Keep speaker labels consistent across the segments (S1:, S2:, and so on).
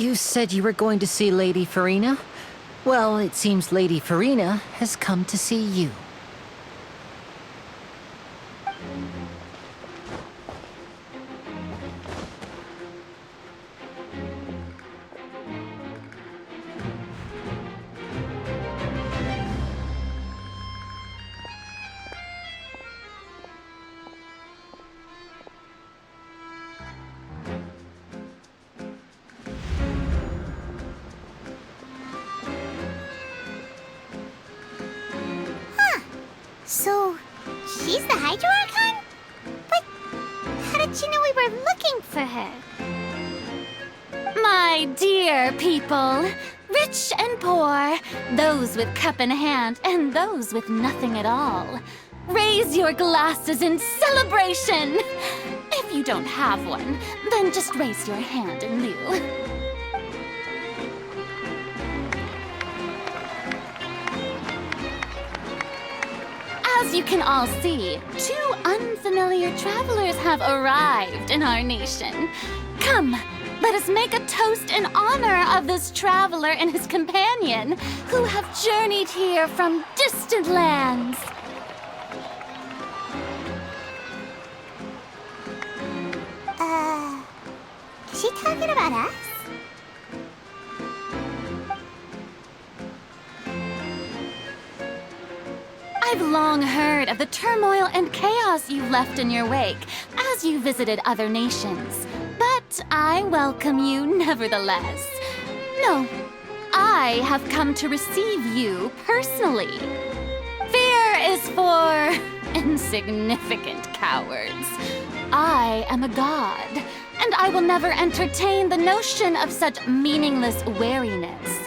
S1: You said you were going to see Lady Farina? Well, it seems Lady Farina has come to see you.
S2: So, she's the Hydro Archon? But how did she know we were looking for her?
S3: My dear people, rich and poor, those with cup in hand and those with nothing at all, raise your glasses in celebration! If you don't have one, then just raise your hand in lieu. As you can all see, two unfamiliar travelers have arrived in our nation. Come, let us make a toast in honor of this traveler and his companion who have journeyed here from distant lands.
S2: Is she talking about us?
S3: I've long heard of the turmoil and chaos you left in your wake as you visited other nations. But I welcome you nevertheless. No, I have come to receive you personally. Fear is for insignificant cowards. I am a god, and I will never entertain the notion of such meaningless wariness.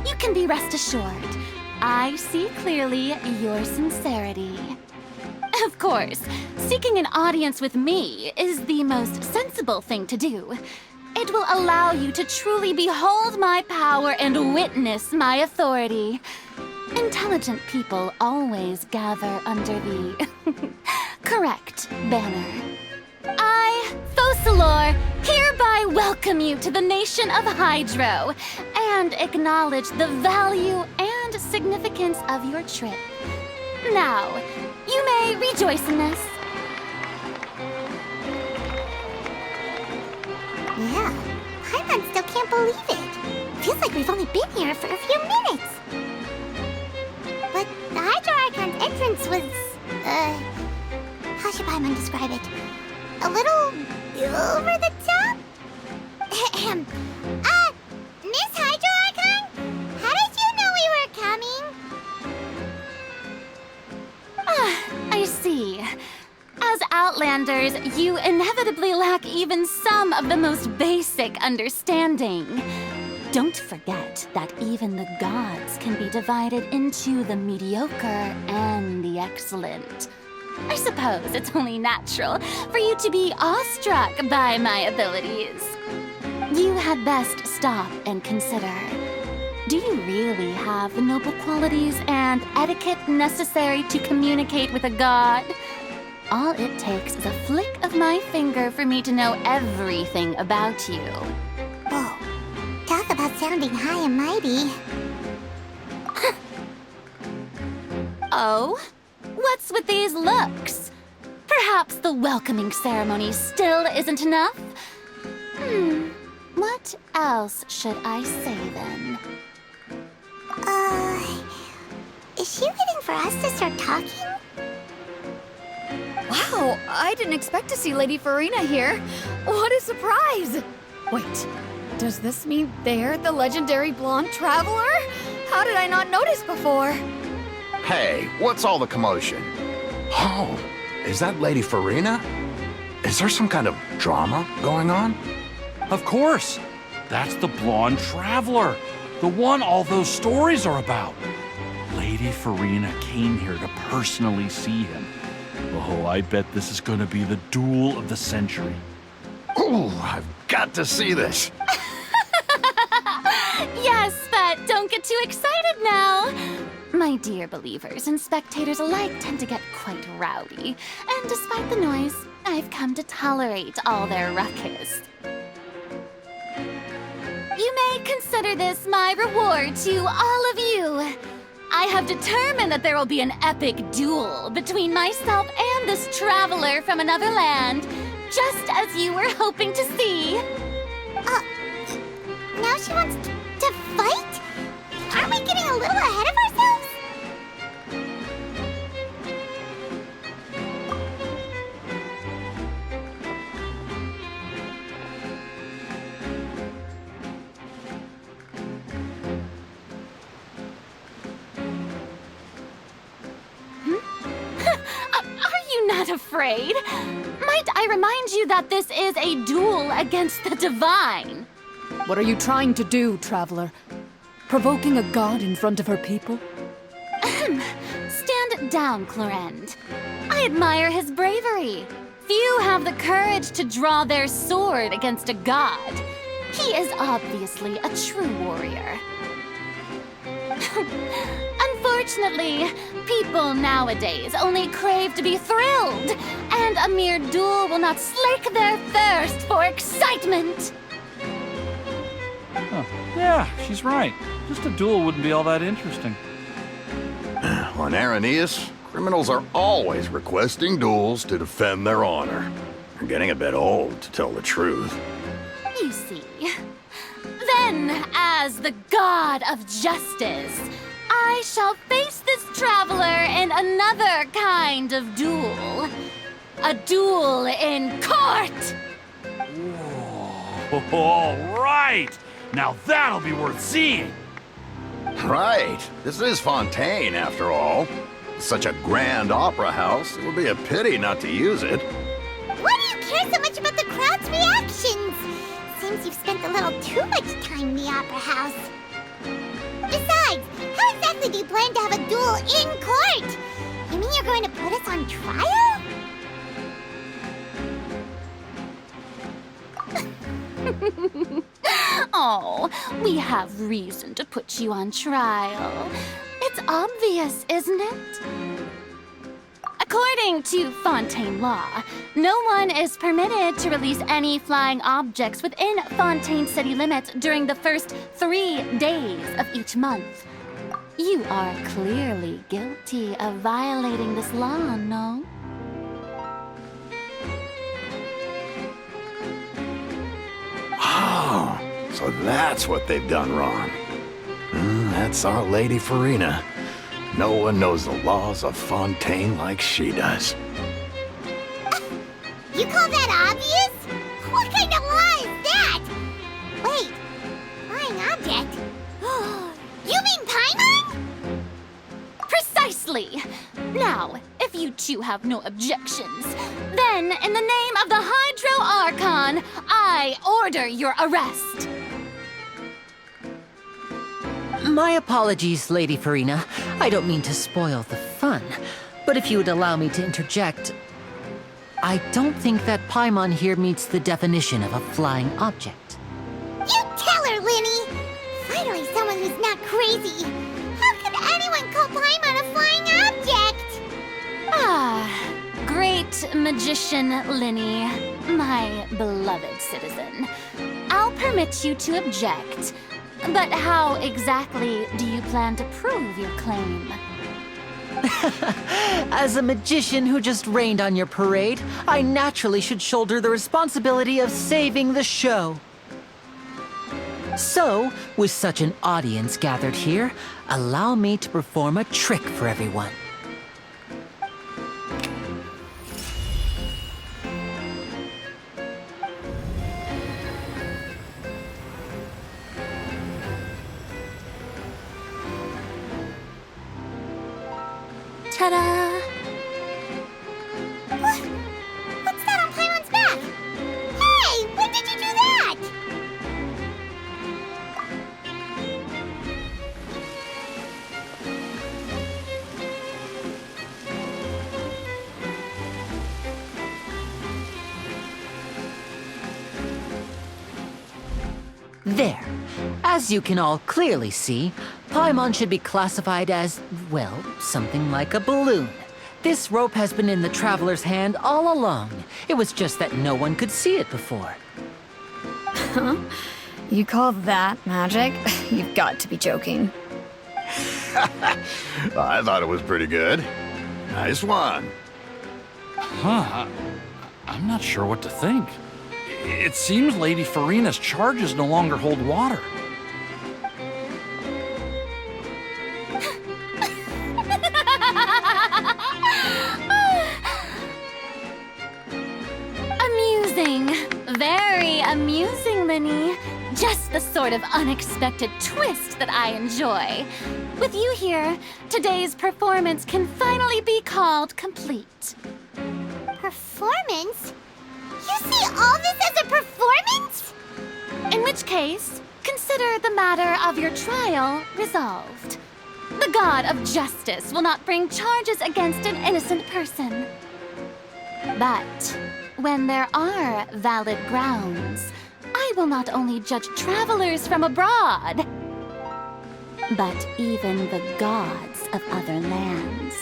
S3: You can be rest assured. I see clearly your sincerity. Of course, seeking an audience with me is the most sensible thing to do. It will allow you to truly behold my power and witness my authority. Intelligent people always gather under the correct banner. I, Focalor, hereby welcome you to the nation of Hydro and acknowledge the value and significance of your trip. Now, you may rejoice in this.
S2: Yeah, Paimon still can't believe it. Feels like we've only been here for a few minutes. But the Hydro Archon's entrance was, how should Paimon describe it? A little over the top? Ahem. Miss Hydro Archon? How did you know we were coming?
S3: I see. As Outlanders, you inevitably lack even some of the most basic understanding. Don't forget that even the gods can be divided into the mediocre and the excellent. I suppose it's only natural for you to be awestruck by my abilities. You had best stop and consider. Do you really have the noble qualities and etiquette necessary to communicate with a god? All it takes is a flick of my finger for me to know everything about you.
S2: Whoa, talk about sounding high and mighty.
S3: Oh? What's with these looks? Perhaps the welcoming ceremony still isn't enough? What else should I say then?
S2: Is she waiting for us to start talking?
S4: Wow, I didn't expect to see Lady Farina here. What a surprise! Wait, does this mean they're the legendary blonde traveler? How did I not notice before?
S5: Hey, what's all the commotion? Oh, is that Lady Farina? Is there some kind of drama going on?
S6: Of course! That's the blonde traveler, the one all those stories are about. Lady Farina came here to personally see him. Oh, I bet this is gonna be the duel of the century.
S5: Ooh, I've got to see this.
S3: Yes, but don't get too excited now. My dear believers and spectators alike tend to get quite rowdy, and despite the noise, I've come to tolerate all their ruckus. You Consider this my reward to all of you. I have determined that there will be an epic duel between myself and this traveler from another land, just as you were hoping to see.
S2: Now she wants to fight? Aren't we getting a little ahead of ourselves?
S3: Are you not afraid? Might I remind you that this is a duel against the divine?
S4: What are you trying to do, traveler? Provoking a god in front of her people?
S3: Stand down, Clorend. I admire his bravery. Few have the courage to draw their sword against a god. He is obviously a true warrior. Unfortunately, people nowadays only crave to be thrilled, and a mere duel will not slake their thirst for excitement.
S6: Huh. Yeah, she's right. Just a duel wouldn't be all that interesting.
S5: On Arrhenius, criminals are always requesting duels to defend their honor. They're getting a bit old, to tell the truth.
S3: You see. Then, as the god of justice, I shall face this traveler in another kind of duel. A duel in court!
S6: Whoa, all right! Now that'll be worth seeing!
S5: Right. This is Fontaine, after all. Such a grand opera house, it would be a pity not to use it.
S2: Why do you care so much about the crowd's reactions? Seems you've spent a little too much time in the opera house. Besides, how exactly do you plan to have a duel in court? You mean you're going to put us on trial?
S3: Oh, we have reason to put you on trial. It's obvious, isn't it? According to Fontaine law, no one is permitted to release any flying objects within Fontaine city limits during the first 3 days of each month. You are clearly guilty of violating this law, no?
S5: Oh, so that's what they've done wrong. That's our Lady Farina. No one knows the laws of Fontaine like she does.
S2: You call that obvious? What kind of law is that? Wait, flying object? You mean Paimon?
S3: Precisely! Now, if you two have no objections, then in the name of the Hydro Archon, I order your arrest.
S1: My apologies, Lady Farina. I don't mean to spoil the fun, but if you would allow me to interject, I don't think that Paimon here meets the definition of a flying object.
S2: You tell her, Linny! Finally someone who's not crazy. How could anyone call Paimon a flying object?
S3: Ah, great magician Linny, my beloved citizen. I'll permit you to object, but how exactly do you plan to prove your claim?
S1: As a magician who just rained on your parade, I naturally should shoulder the responsibility of saving the show. So, with such an audience gathered here, allow me to perform a trick for everyone.
S3: Ta-da!
S2: What's that on Paimon's back? Hey, when did you do that?
S1: There. As you can all clearly see, Paimon should be classified as, well, something like a balloon. This rope has been in the traveler's hand all along. It was just that no one could see it before.
S4: You call that magic? You've got to be joking.
S5: I thought it was pretty good. Nice one.
S6: Huh? I'm not sure what to think. It seems Lady Farina's charges no longer hold water.
S3: Amusing. Very amusing, Linny. Just the sort of unexpected twist that I enjoy. With you here, today's performance can finally be called complete.
S2: Performance? You see all this as a performance?
S3: In which case, consider the matter of your trial resolved. The god of justice will not bring charges against an innocent person. But when there are valid grounds, I will not only judge travelers from abroad, but even the gods of other lands.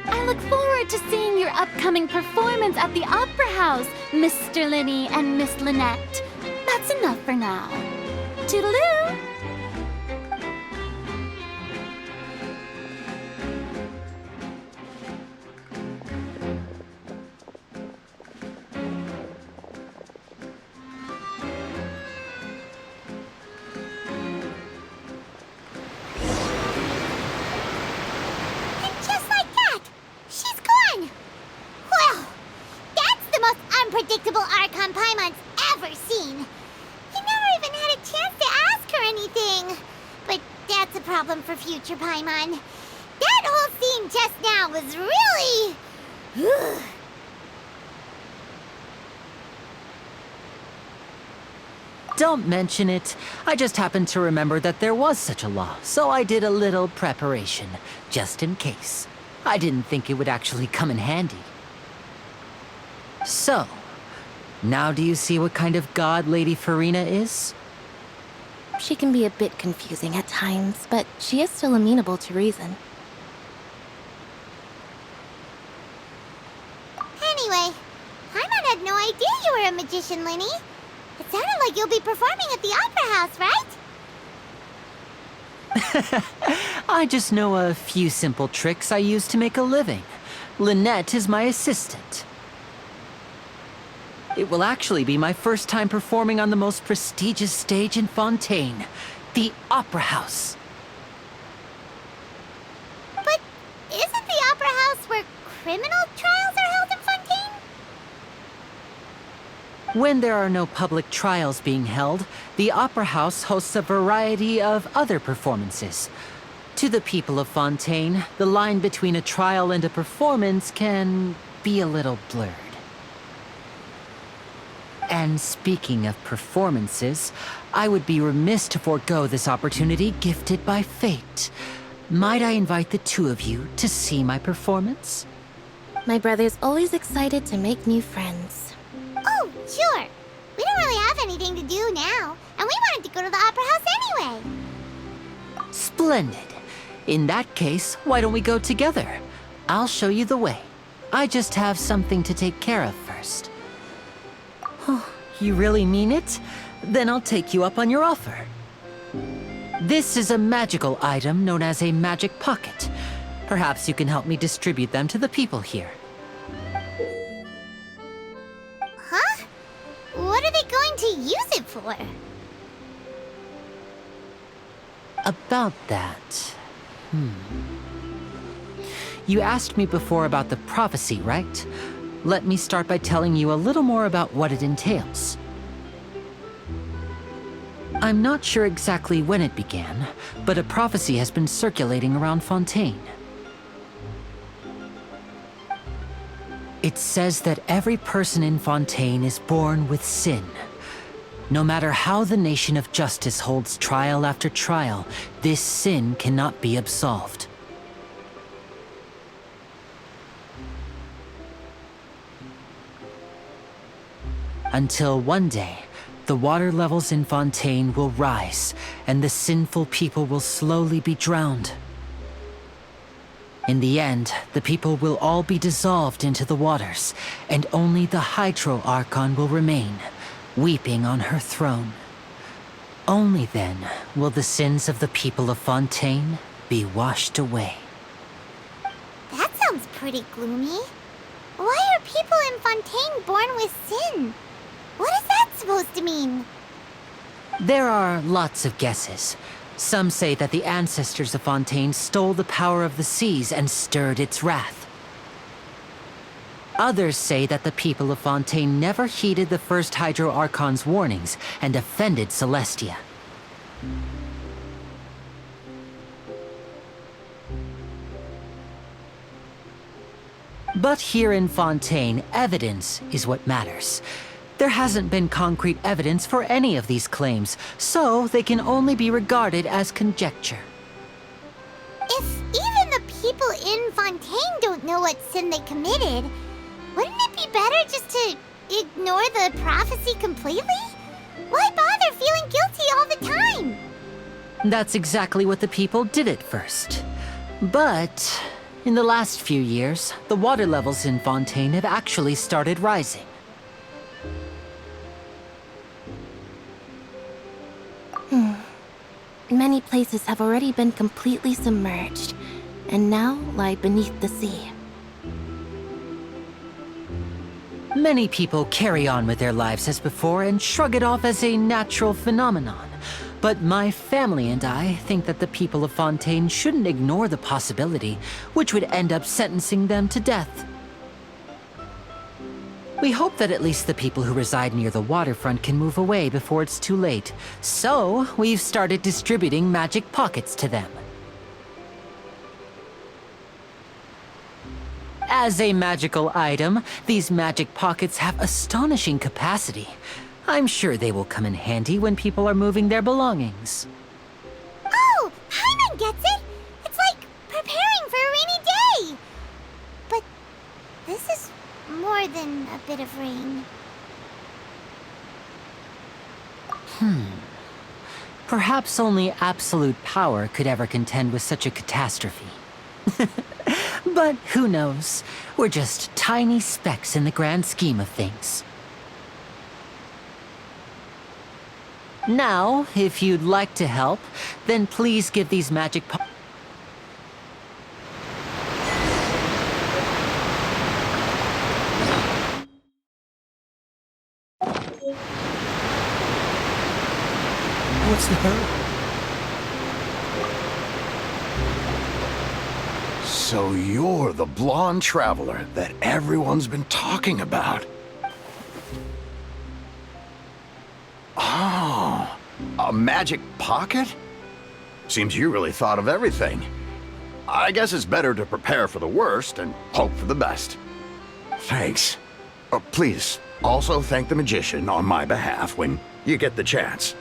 S3: I look forward to seeing your upcoming performance at the Opera House, Mr. Linny and Miss Lynette. That's enough for now. Toodaloo!
S2: Unpredictable Archon Paimon's ever seen. He never even had a chance to ask her anything. But that's a problem for future Paimon. That whole scene just now was really...
S1: Don't mention it. I just happened to remember that there was such a law, so I did a little preparation, just in case. I didn't think it would actually come in handy. So, now do you see what kind of god Lady Farina is?
S7: She can be a bit confusing at times, but she is still amenable to reason.
S2: Anyway, Paimon had no idea you were a magician, Linny. It sounded like you'll be performing at the Opera House, right?
S1: I just know a few simple tricks I use to make a living. Lynette is my assistant. It will actually be my first time performing on the most prestigious stage in Fontaine, the Opera House.
S2: But isn't the Opera House where criminal trials are held in Fontaine?
S1: When there are no public trials being held, the Opera House hosts a variety of other performances. To the people of Fontaine, the line between a trial and a performance can be a little blurred. And speaking of performances, I would be remiss to forego this opportunity gifted by fate. Might I invite the two of you to see my performance?
S7: My brother's always excited to make new friends.
S2: Oh, sure. We don't really have anything to do now, and we wanted to go to the Opera House anyway.
S1: Splendid. In that case, why don't we go together? I'll show you the way. I just have something to take care of first. Oh, you really mean it? Then I'll take you up on your offer. This is a magical item known as a magic pocket. Perhaps you can help me distribute them to the people here.
S2: Huh? What are they going to use it for?
S1: About that... You asked me before about the prophecy, right? Let me start by telling you a little more about what it entails. I'm not sure exactly when it began, but a prophecy has been circulating around Fontaine. It says that every person in Fontaine is born with sin. No matter how the nation of justice holds trial after trial, this sin cannot be absolved. Until one day, the water levels in Fontaine will rise, and the sinful people will slowly be drowned. In the end, the people will all be dissolved into the waters, and only the Hydro Archon will remain, weeping on her throne. Only then will the sins of the people of Fontaine be washed away.
S2: That sounds pretty gloomy. Why are people in Fontaine born with sin? What is that supposed to mean?
S1: There are lots of guesses. Some say that the ancestors of Fontaine stole the power of the seas and stirred its wrath. Others say that the people of Fontaine never heeded the first Hydro Archon's warnings and offended Celestia. But here in Fontaine, evidence is what matters. There hasn't been concrete evidence for any of these claims, so they can only be regarded as conjecture.
S2: If even the people in Fontaine don't know what sin they committed, wouldn't it be better just to ignore the prophecy completely? Why bother feeling guilty all the time?
S1: That's exactly what the people did at first. But in the last few years, the water levels in Fontaine have actually started rising.
S7: Many places have already been completely submerged, and now lie beneath the sea.
S1: Many people carry on with their lives as before and shrug it off as a natural phenomenon. But my family and I think that the people of Fontaine shouldn't ignore the possibility, which would end up sentencing them to death. We hope that at least the people who reside near the waterfront can move away before it's too late. So, we've started distributing magic pockets to them. As a magical item, these magic pockets have astonishing capacity. I'm sure they will come in handy when people are moving their belongings.
S2: Oh, Paimon gets it! It's like preparing for a rainy day! But this is more than a bit of rain.
S1: Perhaps only absolute power could ever contend with such a catastrophe. But who knows? We're just tiny specks in the grand scheme of things. Now, if you'd like to help, then please give these magic
S5: What's the hurry? So you're the blonde traveler that everyone's been talking about. Oh, a magic pocket? Seems you really thought of everything. I guess it's better to prepare for the worst and hope for the best. Thanks. Please, also thank the magician on my behalf when you get the chance.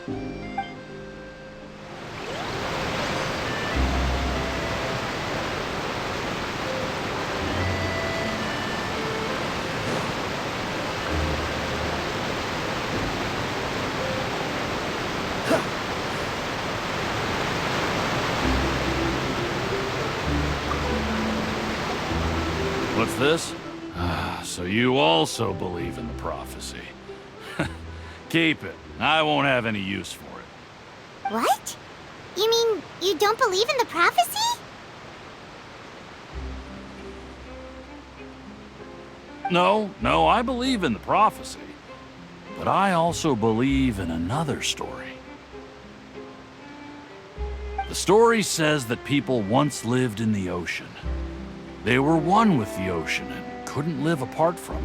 S6: What's this? So you also believe in the prophecy. Keep it. I won't have any use for it.
S2: What? You mean you don't believe in the prophecy?
S6: No, I believe in the prophecy. But I also believe in another story. The story says that people once lived in the ocean. They were one with the ocean and couldn't live apart from it.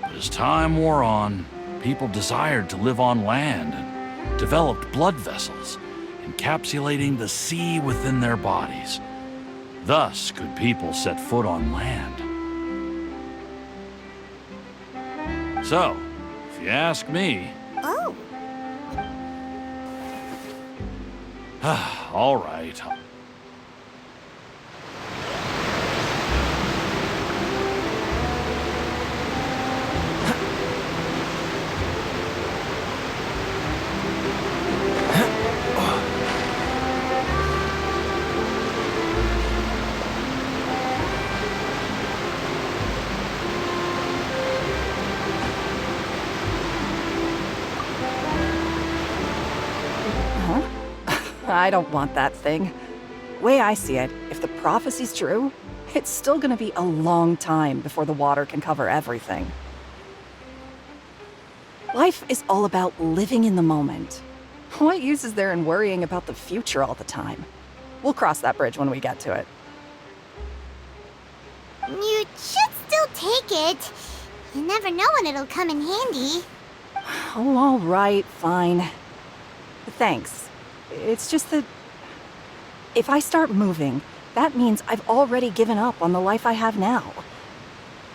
S6: But as time wore on, people desired to live on land and developed blood vessels, encapsulating the sea within their bodies. Thus could people set foot on land. So, if you ask me...
S2: Oh.
S6: All right.
S8: I don't want that thing. Way I see it, if the prophecy's true, it's still gonna be a long time before the water can cover everything. Life is all about living in the moment. What use is there in worrying about the future all the time? We'll cross that bridge when we get to it.
S2: You should still take it. You never know when it'll come in handy.
S8: Oh, all right, fine. Thanks. It's just that if I start moving, that means I've already given up on the life I have now.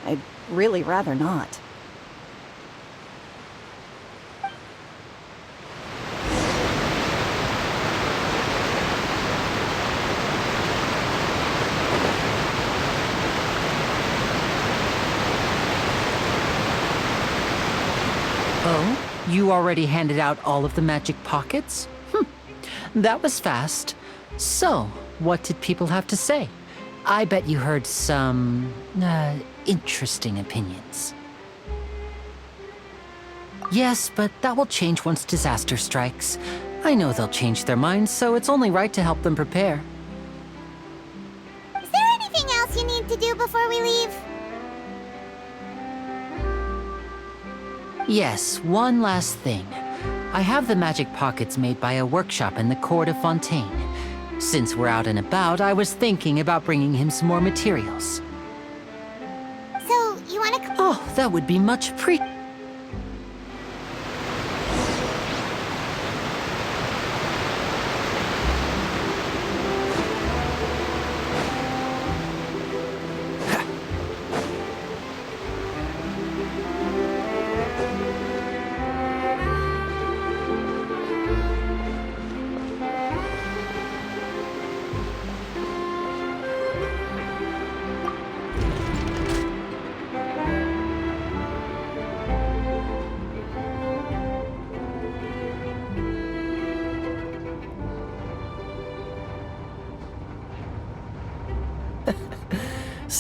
S8: I'd really rather not.
S1: Oh? You already handed out all of the magic pockets? That was fast. So, what did people have to say? I bet you heard some, interesting opinions. Yes, but that will change once disaster strikes. I know they'll change their minds, so it's only right to help them prepare.
S2: Is there anything else you need to do before we leave?
S1: Yes, one last thing. I have the magic pockets made by a workshop in the court of Fontaine. Since we're out and about, I was thinking about bringing him some more materials.
S2: So, you wanna
S1: Oh, that would be much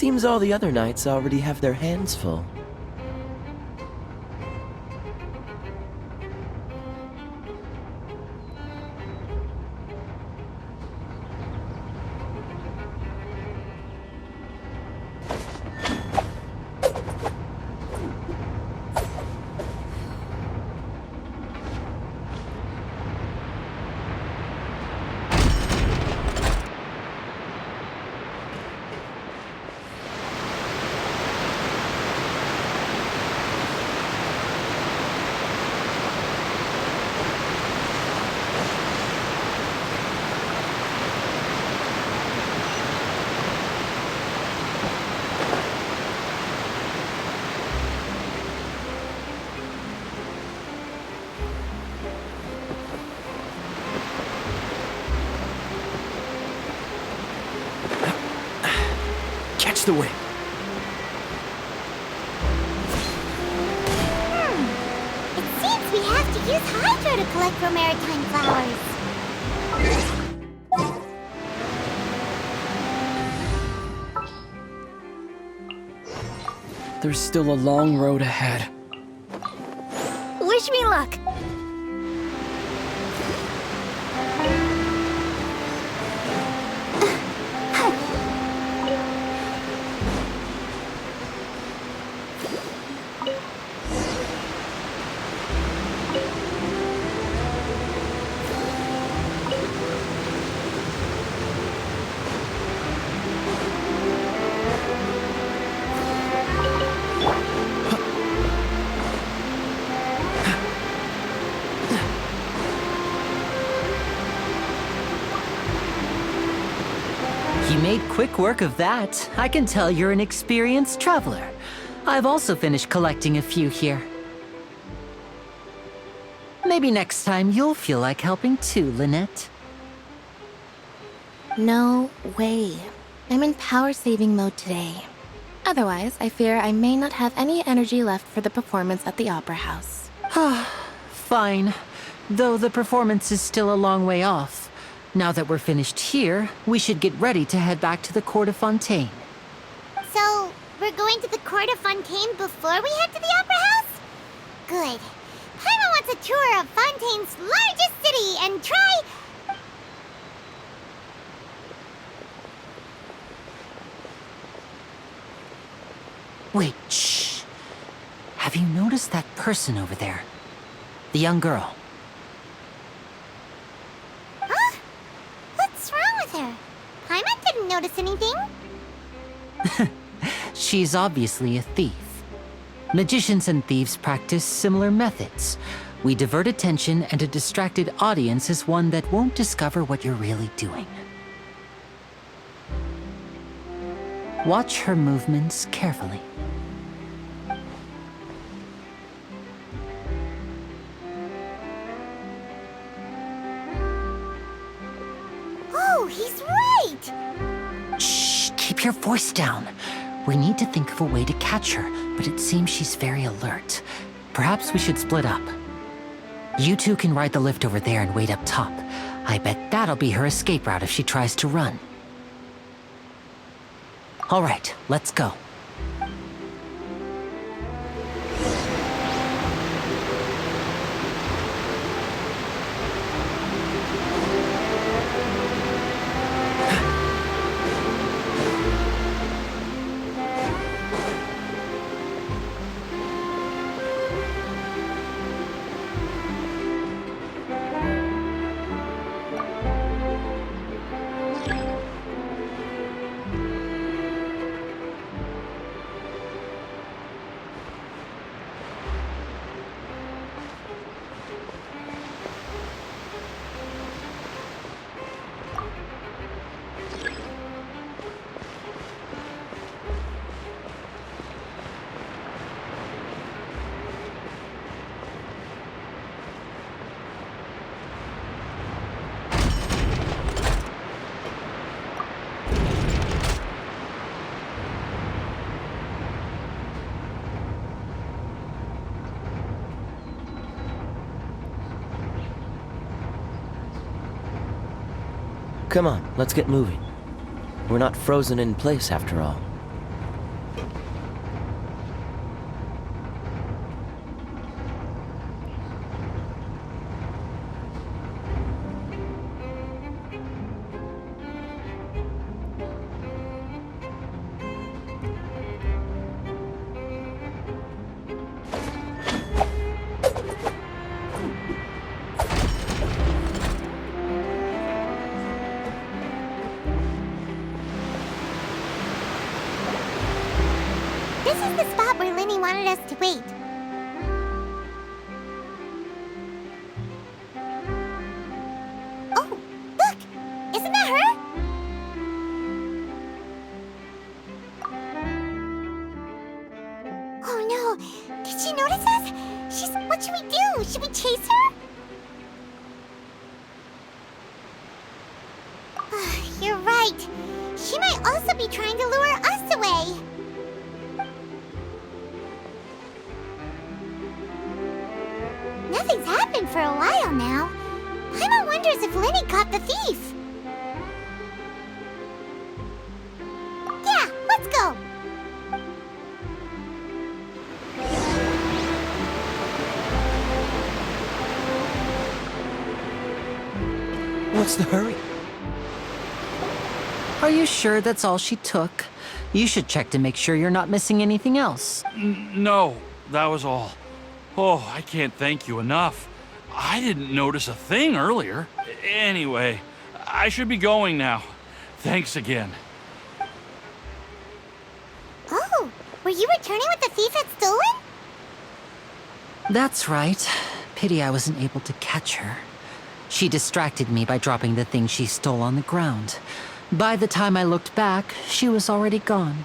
S9: Seems all the other knights already have their hands full. Catch the wind.
S2: It seems we have to use Hydro to collect for maritime flowers.
S9: There's still a long road ahead.
S4: Wish me luck.
S1: You made quick work of that. I can tell you're an experienced traveler. I've also finished collecting a few here. Maybe next time you'll feel like helping too, Lynette.
S7: No way. I'm in power-saving mode today. Otherwise, I fear I may not have any energy left for the performance at the Opera House.
S1: Fine. Though the performance is still a long way off. Now that we're finished here, we should get ready to head back to the court of Fontaine.
S2: So, we're going to the court of Fontaine before we head to the Opera House? Good. Paimon wants a tour of Fontaine's largest city and try...
S1: Wait, shh. Have you noticed that person over there? The young girl.
S2: Huh? What's wrong with her? Paimon didn't notice anything.
S1: She's obviously a thief. Magicians and thieves practice similar methods. We divert attention, and a distracted audience is one that won't discover what you're really doing. Watch her movements carefully.
S2: Oh, he's right!
S1: Shh, keep your voice down. We need to think of a way to catch her, but it seems she's very alert. Perhaps we should split up. You two can ride the lift over there and wait up top. I bet that'll be her escape route if she tries to run. All right, let's go.
S9: Come on, let's get moving. We're not frozen in place after all.
S2: This is the spot where Linny wanted us to wait. Oh, look! Isn't that her? Oh no! Did she notice us? What should we do? Should we chase her? You're right. She might also be trying to lure us away. Nothing's happened for a while now. Paimon wonders if Linny caught the thief. Yeah, let's go.
S9: What's the hurry?
S1: Are you sure that's all she took? You should check to make sure you're not missing anything else.
S6: No, that was all. Oh, I can't thank you enough. I didn't notice a thing earlier. Anyway, I should be going now. Thanks again.
S2: Oh, were you returning what the thief had stolen?
S1: That's right. Pity I wasn't able to catch her. She distracted me by dropping the thing she stole on the ground. By the time I looked back, she was already gone.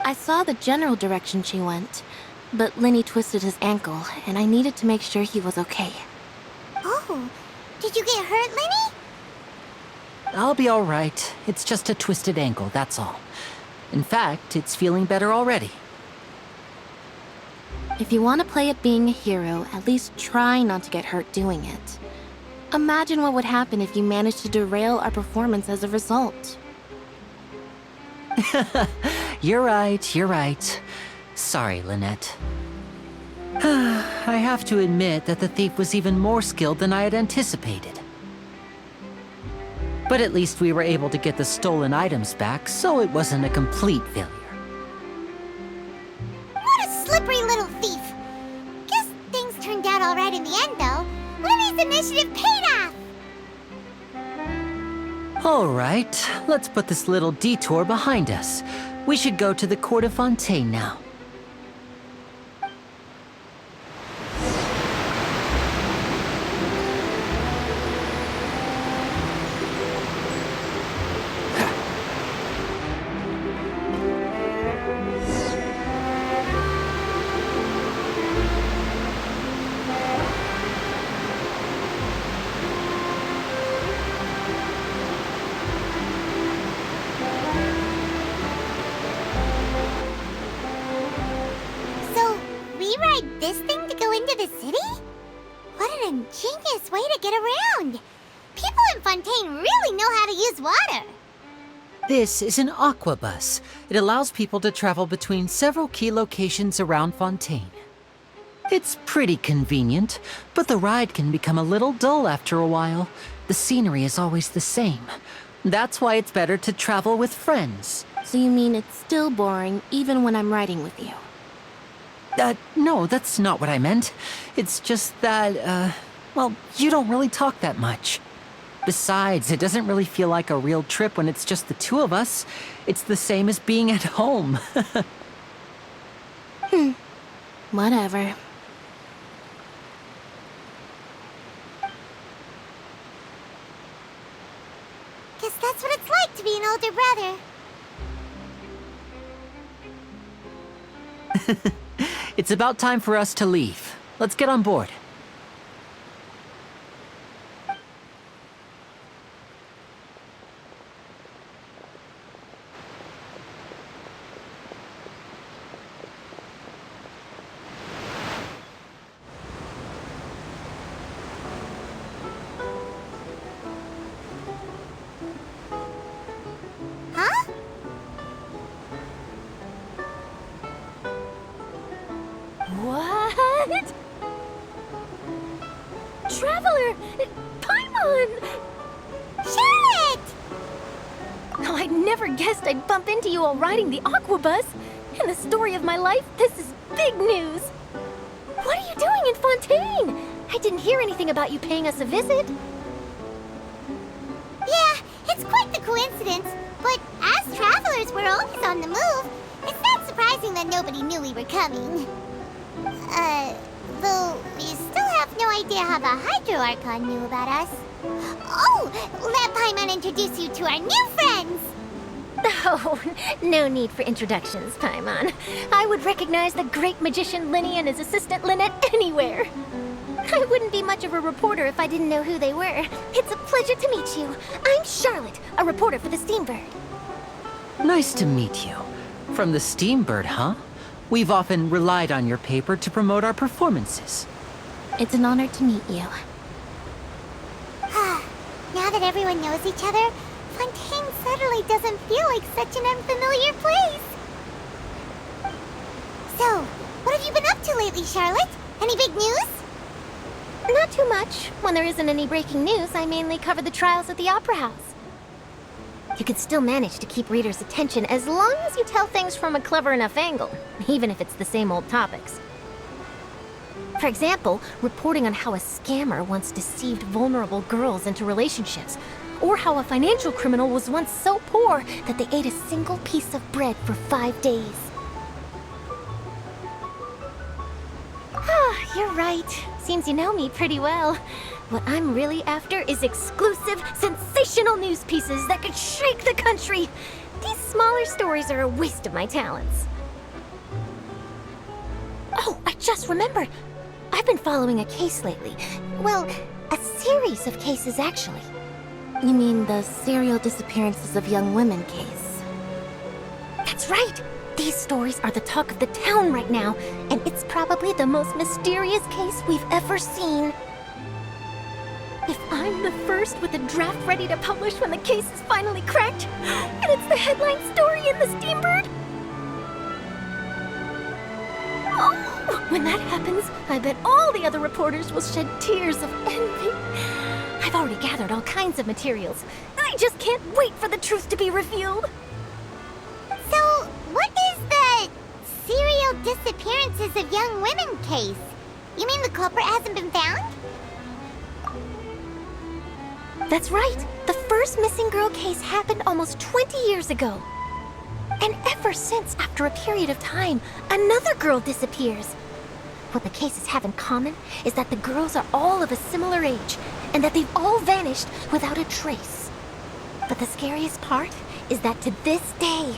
S7: I saw the general direction she went, but Linny twisted his ankle, and I needed to make sure he was okay.
S2: Oh, did you get hurt, Linny?
S1: I'll be all right. It's just a twisted ankle, that's all. In fact, it's feeling better already.
S7: If you want to play at being a hero, at least try not to get hurt doing it. Imagine what would happen if you managed to derail our performance as a result.
S1: You're right. Sorry, Lynette. I have to admit that the thief was even more skilled than I had anticipated. But at least we were able to get the stolen items back, so it wasn't a complete failure.
S2: This initiative paid off!
S1: All right, let's put this little detour behind us. We should go to the court of Fontaine now.
S2: This thing to go into the city? What an ingenious way to get around! People in Fontaine really know how to use water!
S1: This is an aquabus. It allows people to travel between several key locations around Fontaine. It's pretty convenient, but the ride can become a little dull after a while. The scenery is always the same. That's why it's better to travel with friends.
S7: So you mean it's still boring even when I'm riding with you?
S1: No, that's not what I meant. It's just that, well, you don't really talk that much. Besides, it doesn't really feel like a real trip when it's just the two of us. It's the same as being at home.
S7: Whatever.
S2: Guess that's what it's like to be an older brother.
S1: It's about time for us to leave. Let's get on board.
S2: Huh?
S3: What? Traveler! Paimon!
S2: Charlotte!
S3: Oh, I never guessed I'd bump into you while riding the aquabus. In the story of my life, this is big news. What are you doing in Fontaine? I didn't hear anything about you paying us a visit.
S2: Yeah, it's quite the coincidence, but as travelers, we're always on the move. It's not surprising that nobody knew we were coming. Though we still have no idea how the Hydro Archon knew about us. Oh, let Paimon introduce you to our new friends!
S3: Oh, no need for introductions, Paimon. I would recognize the great magician Linny and his assistant Lynette anywhere. I wouldn't be much of a reporter if I didn't know who they were. It's a pleasure to meet you. I'm Charlotte, a reporter for the Steambird.
S1: Nice to meet you. From the Steambird, huh? We've often relied on your paper to promote our performances.
S7: It's an honor to meet you.
S2: Now that everyone knows each other, Fontaine suddenly doesn't feel like such an unfamiliar place. So, what have you been up to lately, Charlotte? Any big news?
S3: Not too much. When there isn't any breaking news, I mainly cover the trials at the Opera House. You can still manage to keep readers' attention as long as you tell things from a clever enough angle, even if it's the same old topics. For example, reporting on how a scammer once deceived vulnerable girls into relationships, or how a financial criminal was once so poor that they ate a single piece of bread for 5 days. Ah, you're right. Seems you know me pretty well. What I'm really after is exclusive, sensational news pieces that could shake the country. These smaller stories are a waste of my talents. Oh, I just remembered. I've been following a case lately. Well, a series of cases, actually.
S7: You mean the serial disappearances of young women case?
S3: That's right! These stories are the talk of the town right now, and it's probably the most mysterious case we've ever seen. If I'm the first with a draft ready to publish when the case is finally cracked, and it's the headline story in the Steambird, oh, when that happens, I bet all the other reporters will shed tears of envy. I've already gathered all kinds of materials. I just can't wait for the truth to be revealed.
S2: So, what is the serial disappearances of young women case? You mean the culprit hasn't been found? That's right. The first missing girl case happened almost 20 years ago. And ever since, after a period of time, another girl disappears. What the cases have in common is that the girls are all of a similar age, and that they've all vanished without a trace. But the scariest part is that to this day,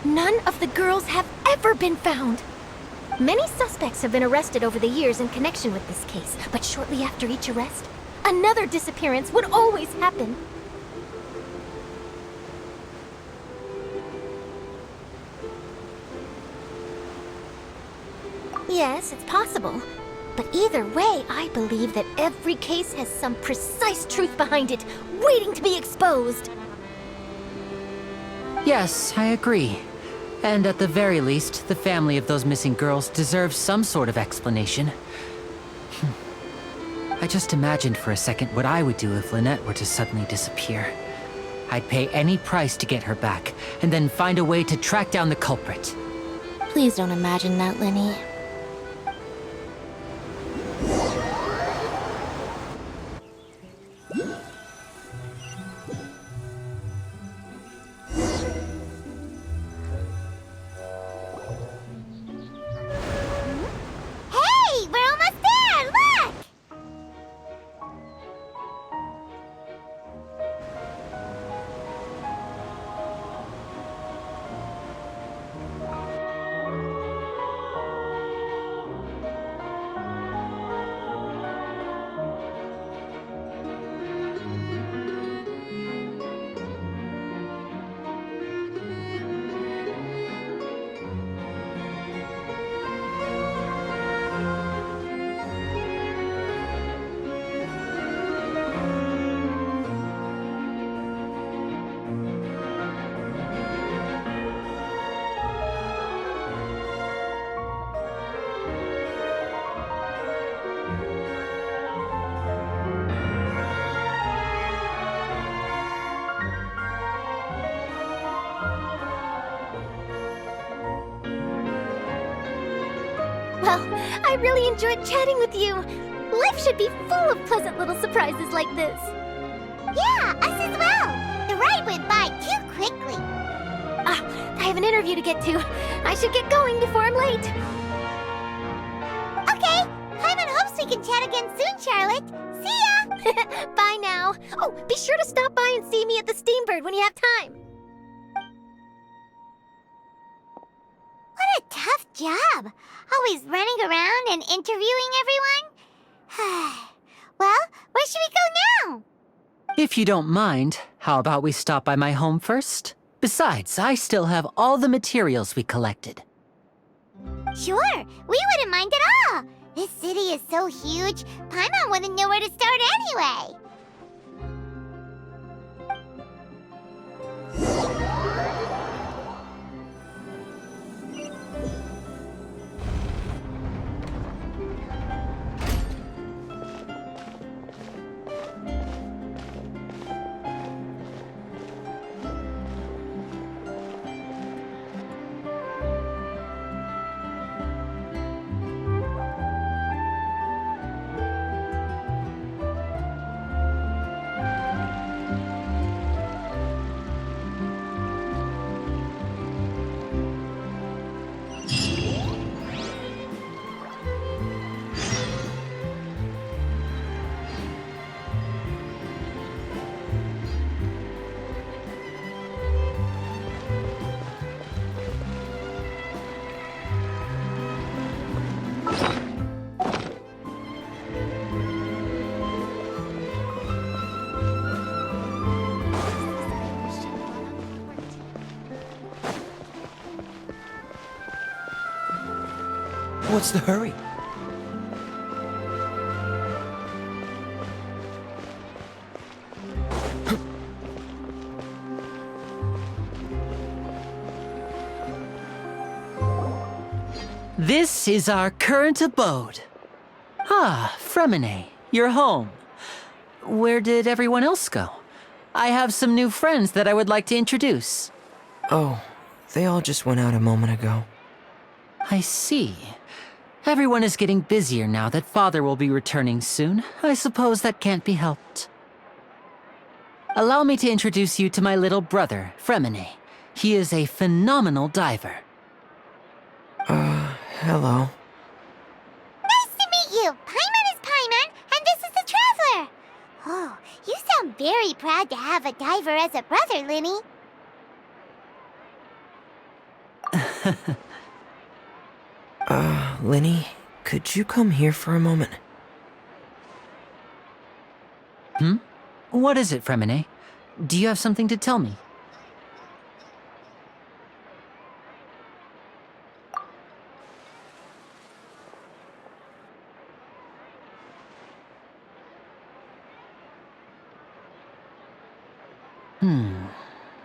S2: none of the girls have ever been found. Many suspects have been arrested over the years in connection with this case, but shortly after each arrest, another disappearance would always happen. Yes, it's possible. But either way, I believe that every case has some precise truth behind it, waiting to be exposed.
S1: Yes, I agree. And at the very least, the family of those missing girls deserves some sort of explanation. I just imagined for a second what I would do if Lynette were to suddenly disappear. I'd pay any price to get her back, and then find a way to track down the culprit.
S7: Please don't imagine that, Lenny.
S2: Hey, we're almost there! Look! Well, I really enjoyed chatting with you. Life should be full of pleasant little surprises like this. Yeah, us as well. The ride went by too quickly. I have an interview to get to. I should get going before I'm late. Okay, Paimon hopes we can chat again soon, Charlotte. See ya! Bye now. Oh, be sure to stop by and see me at the Steambird when you have time. What a tough job. Always running around and interviewing everyone. Well, where should we go now?
S1: If you don't mind, how about we stop by my home first? Besides, I still have all the materials we collected.
S2: Sure, we wouldn't mind at all. This city is so huge, Paimon wouldn't know where to start anyway.
S9: What's the hurry?
S1: This is our current abode. Ah, Fremine, you're home. Where did everyone else go? I have some new friends that I would like to introduce.
S10: Oh, they all just went out a moment ago.
S1: I see. Everyone is getting busier now that Father will be returning soon. I suppose that can't be helped. Allow me to introduce you to my little brother, Fremine. He is a phenomenal diver.
S10: Hello.
S2: Nice to meet you. Paimon is Paimon, and this is the Traveler. Oh, you sound very proud to have a diver as a brother, Linny.
S10: Linny, could you come here for a moment?
S1: What is it, Fremine? Do you have something to tell me?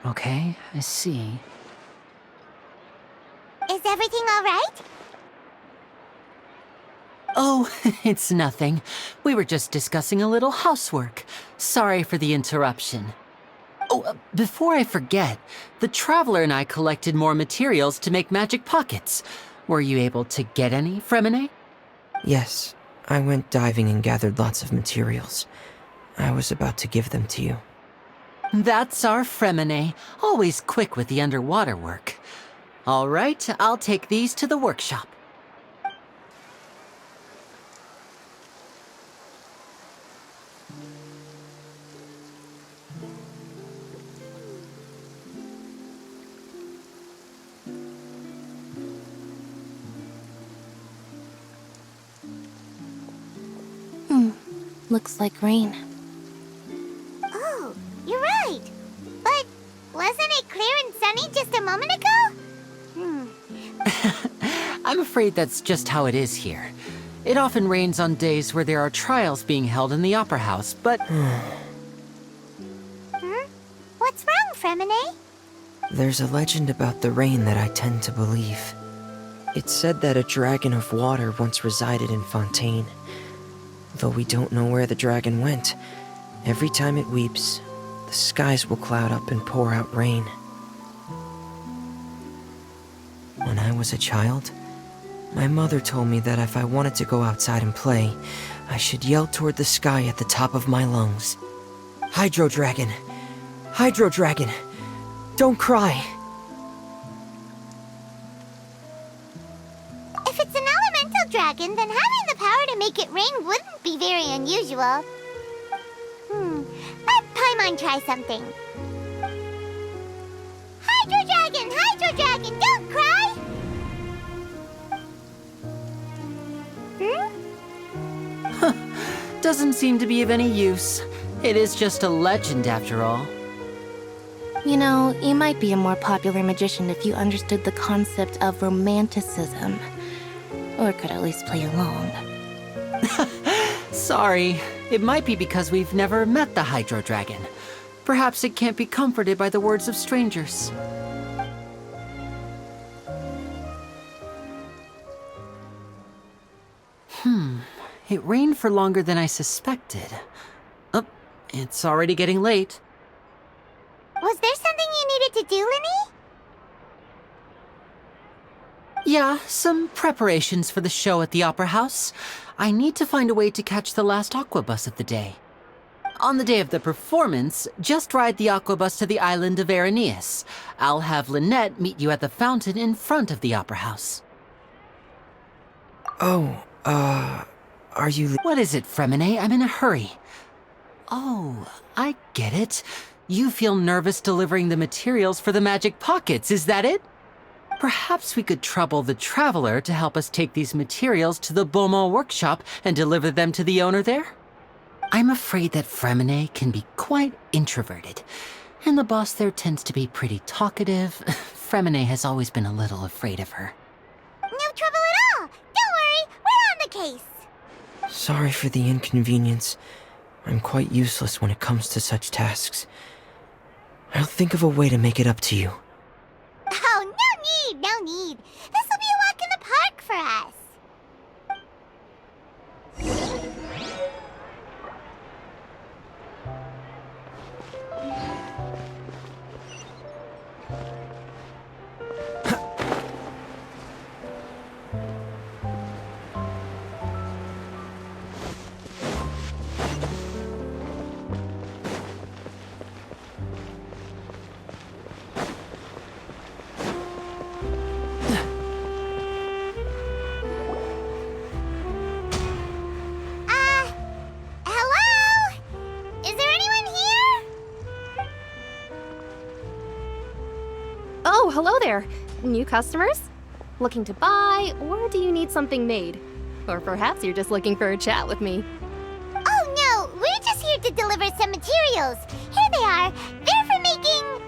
S1: Okay, I see.
S2: Is everything all right?
S1: Oh, it's nothing. We were just discussing a little housework. Sorry for the interruption. Oh, before I forget, the Traveler and I collected more materials to make magic pockets. Were you able to get any, Fremine?
S10: Yes, I went diving and gathered lots of materials. I was about to give them to you.
S1: That's our Fremine, always quick with the underwater work. All right, I'll take these to the workshop.
S7: Looks like rain.
S2: Oh, you're right. But wasn't it clear and sunny just a moment ago?
S1: I'm afraid that's just how it is here. It often rains on days where there are trials being held in the Opera House, but...
S2: What's wrong, Fremine?
S10: There's a legend about the rain that I tend to believe. It's said that a dragon of water once resided in Fontaine. Though we don't know where the dragon went, every time it weeps, the skies will cloud up and pour out rain. When I was a child, my mother told me that if I wanted to go outside and play, I should yell toward the sky at the top of my lungs. Hydro Dragon! Hydro Dragon! Don't cry!
S2: If it's an elemental dragon, then having the power to make it rain wouldn't be very unusual. Let Paimon try something. Hydro Dragon! Hydro Dragon! Don't cry!
S1: Doesn't seem to be of any use. It is just a legend after all.
S7: You know, you might be a more popular magician if you understood the concept of romanticism. Or could at least play along.
S1: Sorry, it might be because we've never met the Hydro Dragon. Perhaps it can't be comforted by the words of strangers. It rained for longer than I suspected. Oh, it's already getting late.
S2: Was there something you needed to do, Linny?
S1: Yeah, some preparations for the show at the Opera House. I need to find a way to catch the last aqua bus of the day. On the day of the performance, just ride the aqua bus to the island of Araneus. I'll have Lynette meet you at the fountain in front of the Opera House.
S10: Oh, are you...
S1: What is it, Fremine? I'm in a hurry. Oh, I get it. You feel nervous delivering the materials for the magic pockets, is that it? Perhaps we could trouble the Traveler to help us take these materials to the Beaumont workshop and deliver them to the owner there? I'm afraid that Fremine can be quite introverted, and the boss there tends to be pretty talkative. Fremine has always been a little afraid of her.
S2: No trouble at all! Don't worry, we're on the case!
S10: Sorry for the inconvenience. I'm quite useless when it comes to such tasks. I'll think of a way to make it up to you.
S2: Oh, no need. This will be a walk in the park for us.
S11: Oh, hello there. New customers? Looking to buy, or do you need something made? Or perhaps you're just looking for a chat with me.
S2: Oh no, we're just here to deliver some materials. Here they are. They're for making...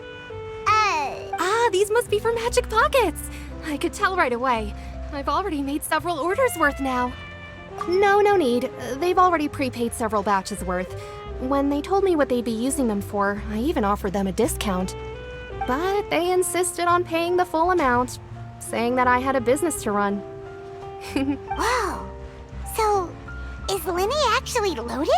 S11: Ah, these must be for magic pockets. I could tell right away. I've already made several orders worth now. No need. They've already prepaid several batches worth. When they told me what they'd be using them for, I even offered them a discount. But they insisted on paying the full amount, saying that I had a business to run.
S2: Whoa. So, is Linny actually loaded?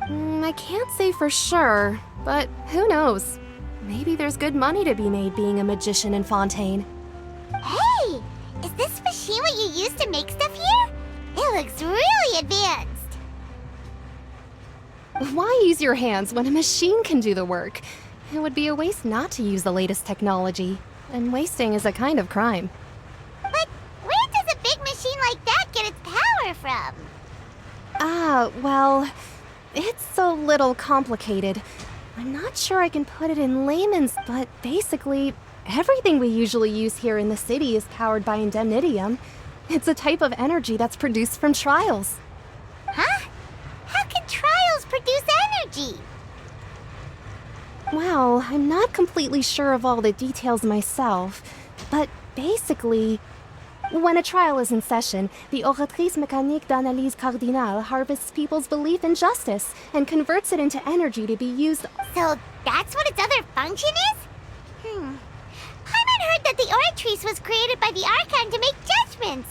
S11: I can't say for sure, but who knows? Maybe there's good money to be made being a magician in Fontaine.
S2: Hey! Is this machine what you use to make stuff here? It looks really advanced.
S11: Why use your hands when a machine can do the work? It would be a waste not to use the latest technology, and wasting is a kind of crime.
S2: But where does a big machine like that get its power from?
S11: Well, it's a little complicated. I'm not sure I can put it in layman's, but basically, everything we usually use here in the city is powered by indemnitium. It's a type of energy that's produced from trials.
S2: Huh? How can trials produce energy?
S11: Well, I'm not completely sure of all the details myself, but basically, when a trial is in session, the oratrice mécanique d'analyse cardinale harvests people's belief in justice and converts it into energy to be used.
S2: So that's what its other function is? Paimon heard that the oratrice was created by the Archon to make judgments.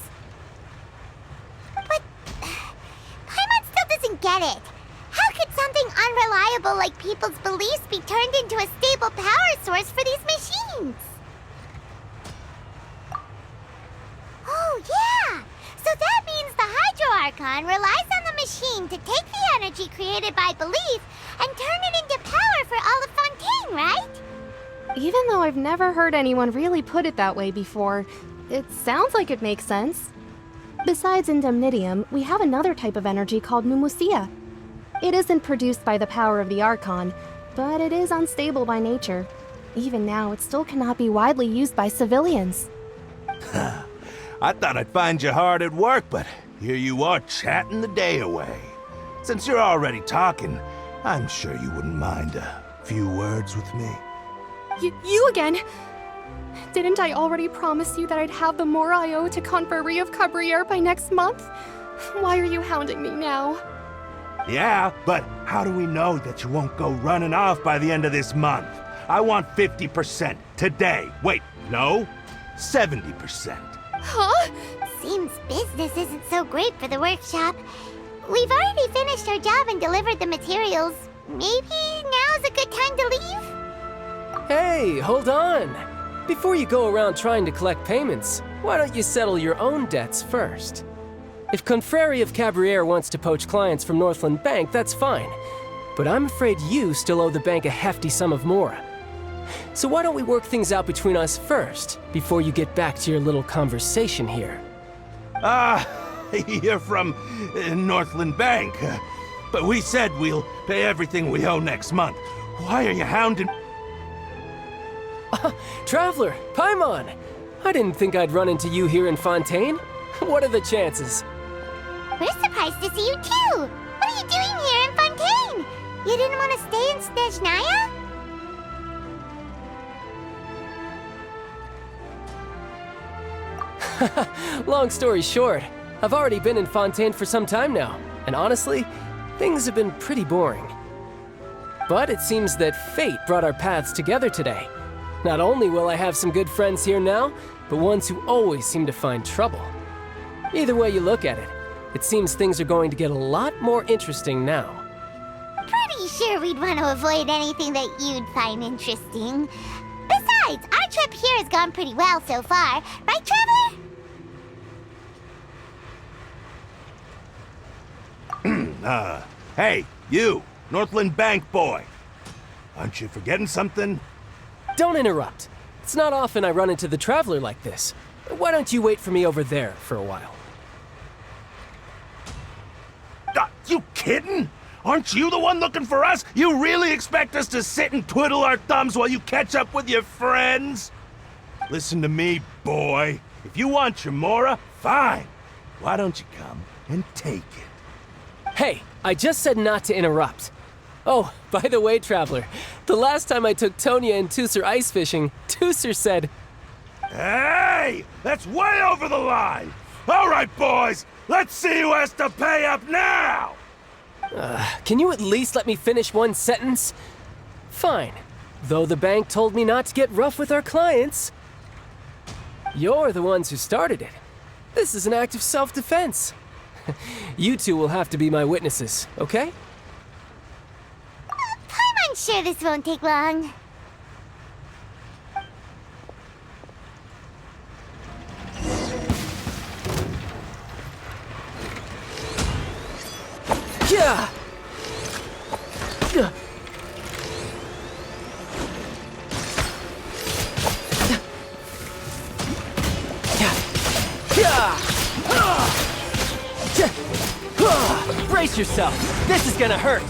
S2: But Paimon still doesn't get it. How could something unreliable like people's beliefs be turned into a stable power source for these machines? Oh, yeah! So that means the Hydro Archon relies on the machine to take the energy created by belief and turn it into power for all of Fontaine, right?
S11: Even though I've never heard anyone really put it that way before, it sounds like it makes sense. Besides indemnitium, we have another type of energy called pneumosia. It isn't produced by the power of the Archon, but it is unstable by nature. Even now, it still cannot be widely used by civilians.
S12: I thought I'd find you hard at work, but here you are chatting the day away. Since you're already talking, I'm sure you wouldn't mind a few words with me.
S11: You again? Didn't I already promise you that I'd have the more I owe to Confrérie of Cabriere by next month? Why are you hounding me now?
S12: Yeah, but how do we know that you won't go running off by the end of this month? I want 50% today. Wait, no, 70%.
S11: Huh?
S2: Seems business isn't so great for the workshop. We've already finished our job and delivered the materials. Maybe now's a good time to leave?
S13: Hey, hold on! Before you go around trying to collect payments, why don't you settle your own debts first? If Confrérie of Cabriere wants to poach clients from Northland Bank, that's fine. But I'm afraid you still owe the bank a hefty sum of mora. So why don't we work things out between us first, before you get back to your little conversation here?
S12: You're from Northland Bank. But we said we'll pay everything we owe next month. Why are you hounding...
S13: Traveler, Paimon! I didn't think I'd run into you here in Fontaine. What are the chances?
S2: We're surprised to see you too! What are you doing here in Fontaine? You didn't want to stay in Snezhnaya?
S13: Long story short, I've already been in Fontaine for some time now, and honestly, things have been pretty boring. But it seems that fate brought our paths together today. Not only will I have some good friends here now, but ones who always seem to find trouble. Either way you look at it, it seems things are going to get a lot more interesting now.
S2: Pretty sure we'd want to avoid anything that you'd find interesting. Besides, our trip here has gone pretty well so far, right, Traveler?
S12: Hey, you, Northland Bank boy. Aren't you forgetting something?
S13: Don't interrupt. It's not often I run into the Traveler like this. Why don't you wait for me over there for a while?
S12: You kidding? Aren't you the one looking for us? You really expect us to sit and twiddle our thumbs while you catch up with your friends? Listen to me, boy. If you want your Mora, fine. Why don't you come and take it?
S13: Hey, I just said not to interrupt. Oh, by the way, Traveler, the last time I took Tonya and Tusser ice fishing, Tusser said,
S12: Hey! That's way over the line! All right, boys, let's see who has to pay up now!
S13: can you at least let me finish one sentence? Fine. Though the bank told me not to get rough with our clients. You're the ones who started it. This is an act of self-defense. You two will have to be my witnesses, okay?
S2: I'm sure this won't take long.
S13: Yeah! Brace yourself! This is gonna hurt!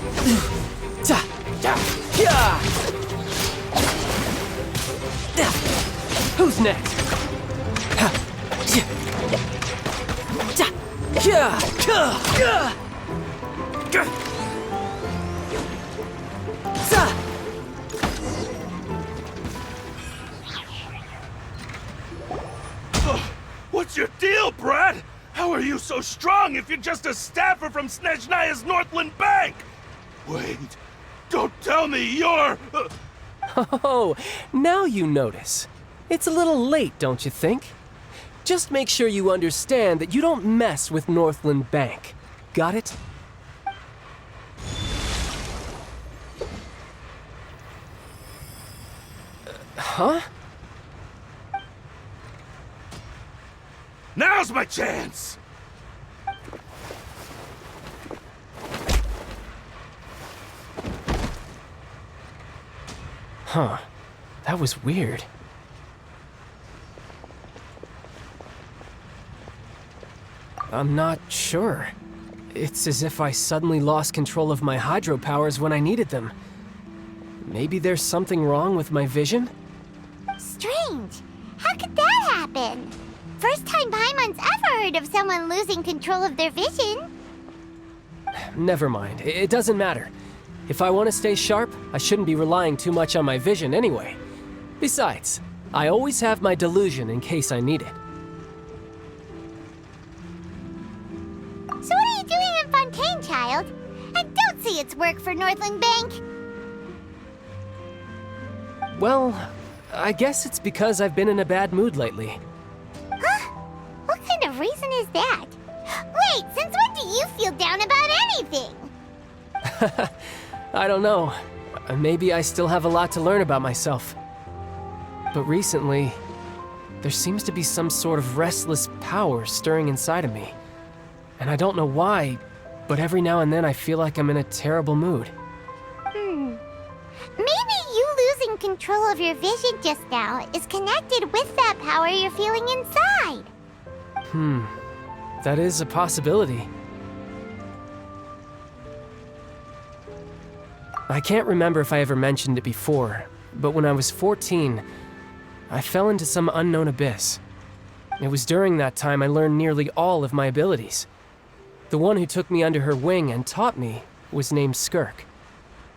S13: Who's next?
S12: What's your deal, Brad? How are you so strong if you're just a staffer from Snezhnaya's Northland Bank? Wait, don't tell me you're...
S13: Oh, now you notice. It's a little late, don't you think? Just make sure you understand that you don't mess with Northland Bank. Got it? Huh?
S12: Now's my chance!
S13: Huh. That was weird. I'm not sure. It's as if I suddenly lost control of my hydropowers when I needed them. Maybe there's something wrong with my vision?
S2: Strange. How could that happen? First time Paimon's ever heard of someone losing control of their vision.
S13: Never mind. It doesn't matter. If I want to stay sharp, I shouldn't be relying too much on my vision anyway. Besides, I always have my delusion in case I need it.
S2: So what are you doing in Fontaine, child? I don't see its work for Northland Bank.
S13: Well, I guess it's because I've been in a bad mood lately.
S2: Huh? What kind of reason is that? Wait, since when do you feel down about anything?
S13: I don't know. Maybe I still have a lot to learn about myself. But recently, there seems to be some sort of restless power stirring inside of me. And I don't know why, but every now and then I feel like I'm in a terrible mood.
S2: Maybe you losing control of your vision just now is connected with that power you're feeling inside.
S13: That is a possibility. I can't remember if I ever mentioned it before, but when I was 14, I fell into some unknown abyss. It was during that time I learned nearly all of my abilities. The one who took me under her wing and taught me was named Skirk.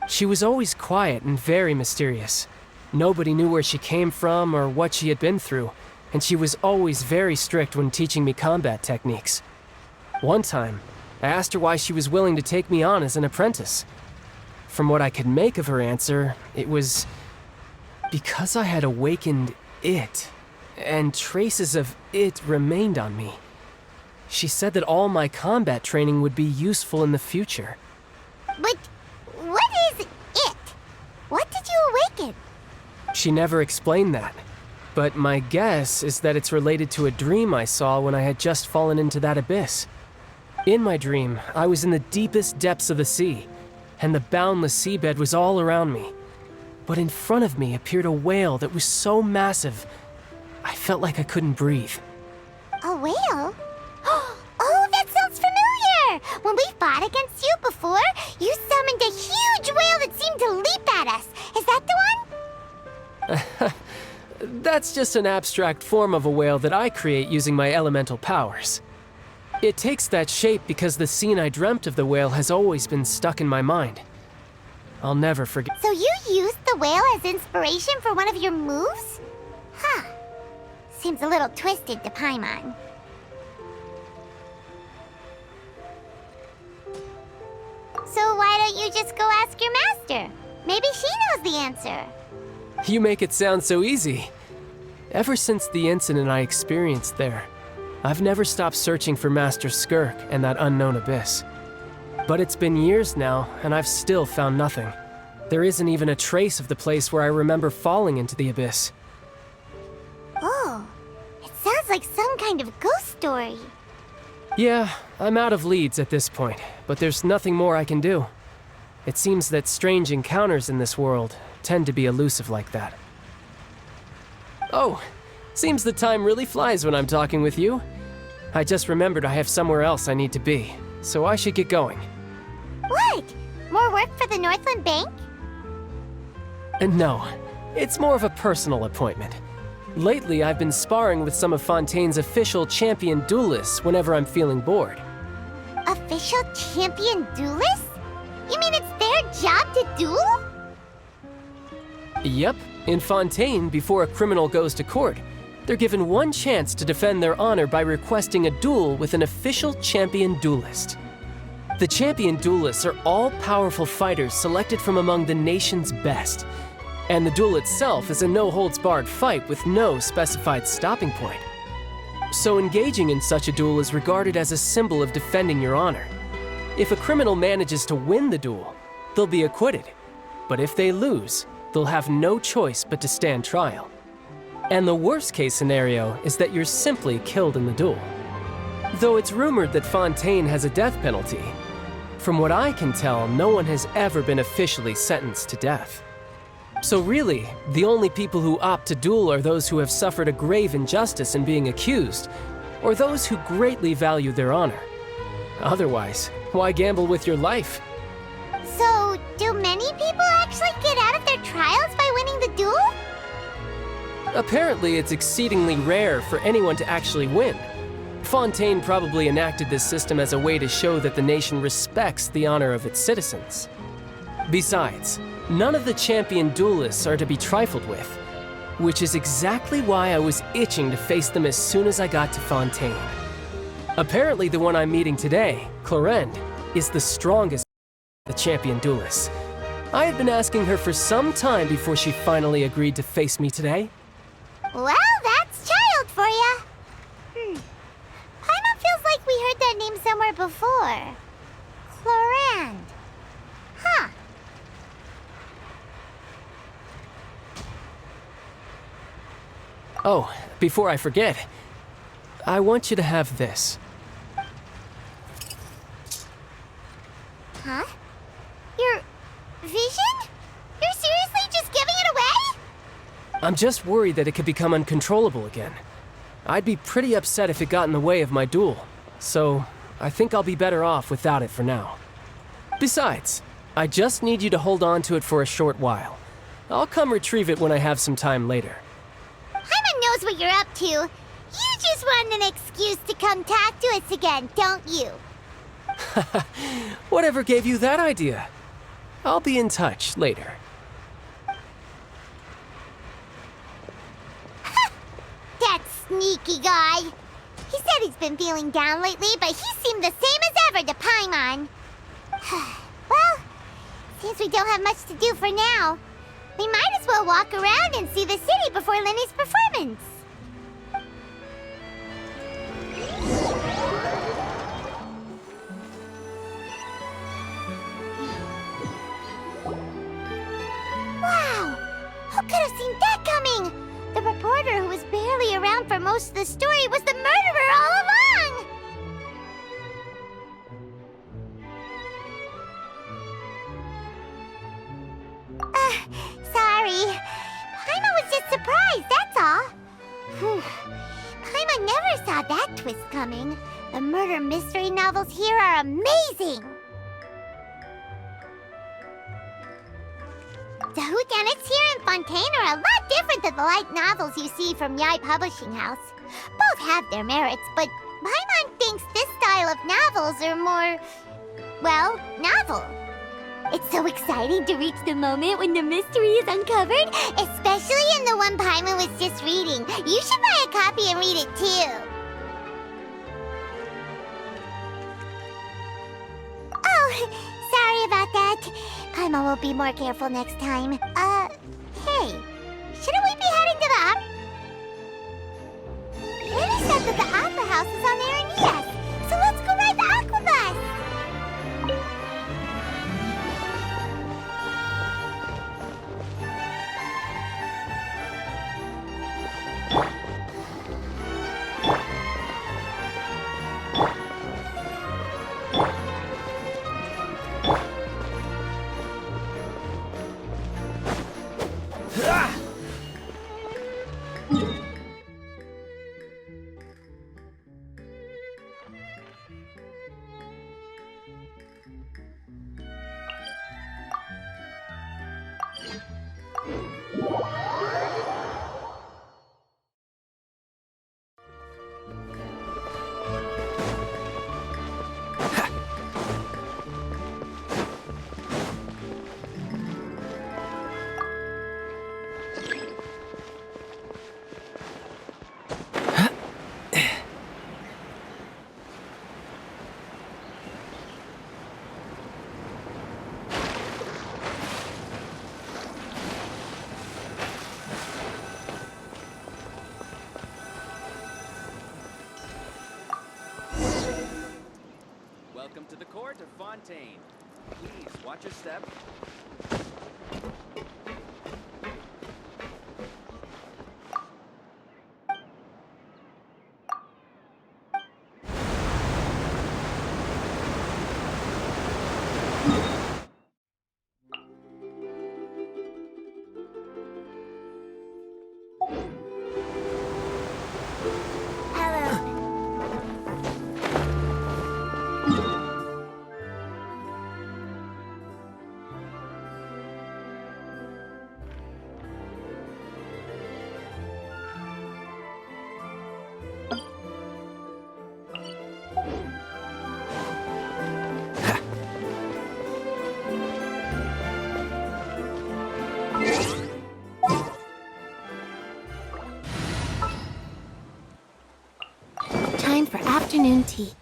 S13: She was always quiet and very mysterious. Nobody knew where she came from or what she had been through, and she was always very strict when teaching me combat techniques. One time, I asked her why she was willing to take me on as an apprentice. From what I could make of her answer, it was because I had awakened it, and traces of it remained on me. She said that all my combat training would be useful in the future.
S2: But what is it? What did you awaken?
S13: She never explained that, but my guess is that it's related to a dream I saw when I had just fallen into that abyss. In my dream, I was in the deepest depths of the sea, and the boundless seabed was all around me. But in front of me appeared a whale that was so massive, I felt like I couldn't breathe.
S2: A whale? Oh, that sounds familiar! When we fought against you before, you summoned a huge whale that seemed to leap at us. Is that the one?
S13: That's just an abstract form of a whale that I create using my elemental powers. It takes that shape because the scene I dreamt of the whale has always been stuck in my mind. I'll never forget.
S2: So you used the whale as inspiration for one of your moves? Huh. Seems a little twisted to Paimon. So why don't you just go ask your master? Maybe she knows the answer.
S13: You make it sound so easy. Ever since the incident I experienced there, I've never stopped searching for Master Skirk and that unknown abyss. But it's been years now, and I've still found nothing. There isn't even a trace of the place where I remember falling into the abyss.
S2: Oh, it sounds like some kind of ghost story.
S13: Yeah, I'm out of leads at this point, but there's nothing more I can do. It seems that strange encounters in this world tend to be elusive like that. Oh, seems the time really flies when I'm talking with you. I just remembered I have somewhere else I need to be, so I should get going.
S2: What? More work for the Northland Bank?
S13: No, it's more of a personal appointment. Lately, I've been sparring with some of Fontaine's official champion duelists whenever I'm feeling bored.
S2: Official champion duelists? You mean it's their job to duel?
S13: Yep, in Fontaine, before a criminal goes to court, they're given one chance to defend their honor by requesting a duel with an official champion duelist. The champion duelists are all-powerful fighters selected from among the nation's best. And the duel itself is a no-holds-barred fight with no specified stopping point. So engaging in such a duel is regarded as a symbol of defending your honor. If a criminal manages to win the duel, they'll be acquitted. But if they lose, they'll have no choice but to stand trial. And the worst-case scenario is that you're simply killed in the duel. Though it's rumored that Fontaine has a death penalty, from what I can tell, no one has ever been officially sentenced to death. So really, the only people who opt to duel are those who have suffered a grave injustice in being accused, or those who greatly value their honor. Otherwise, why gamble with your life?
S2: So, do many people actually get out of their trials by winning the duel?
S13: Apparently, it's exceedingly rare for anyone to actually win. Fontaine probably enacted this system as a way to show that the nation respects the honor of its citizens. Besides, none of the champion duelists are to be trifled with, which is exactly why I was itching to face them as soon as I got to Fontaine. Apparently, the one I'm meeting today, Clorinde, is the strongest of the champion duelists. I had been asking her for some time before she finally agreed to face me today.
S2: Well, that's child for ya. Paimon feels like we heard that name somewhere before. Clorinde. Huh.
S13: Oh, before I forget, I want you to have this.
S2: Huh? Your vision? You're seriously just giving it away?
S13: I'm just worried that it could become uncontrollable again. I'd be pretty upset if it got in the way of my duel, so I think I'll be better off without it for now. Besides, I just need you to hold on to it for a short while. I'll come retrieve it when I have some time later.
S2: Paimon knows what you're up to. You just want an excuse to come talk to us again, don't you?
S13: Whatever gave you that idea? I'll be in touch later.
S2: That sneaky guy. He said he's been feeling down lately, but he seemed the same as ever to Paimon. Well, since we don't have much to do for now, we might as well walk around and see the city before Lenny's performance. Wow! Who could have seen that coming? The reporter who was barely around for most of the story was the murderer all along! Sorry. Paimon was just surprised, that's all. Paimon never saw that twist coming. The murder mystery novels here are amazing! The whodunits here in Fontaine are a lot different than the light novels you see from Yai Publishing House. Both have their merits, but Paimon thinks this style of novels are more, well, novel. It's so exciting to reach the moment when the mystery is uncovered, especially in the one Paimon was just reading. You should buy a copy and read it too. Oh, sorry about that. Paimon will be more careful next time. Hey, shouldn't we be heading to the Lily said that the Opera House is on Aeneas, so let's go ride the Aquabus!
S14: Welcome to the court of Fontaine. Please watch your step.
S7: Time for afternoon tea.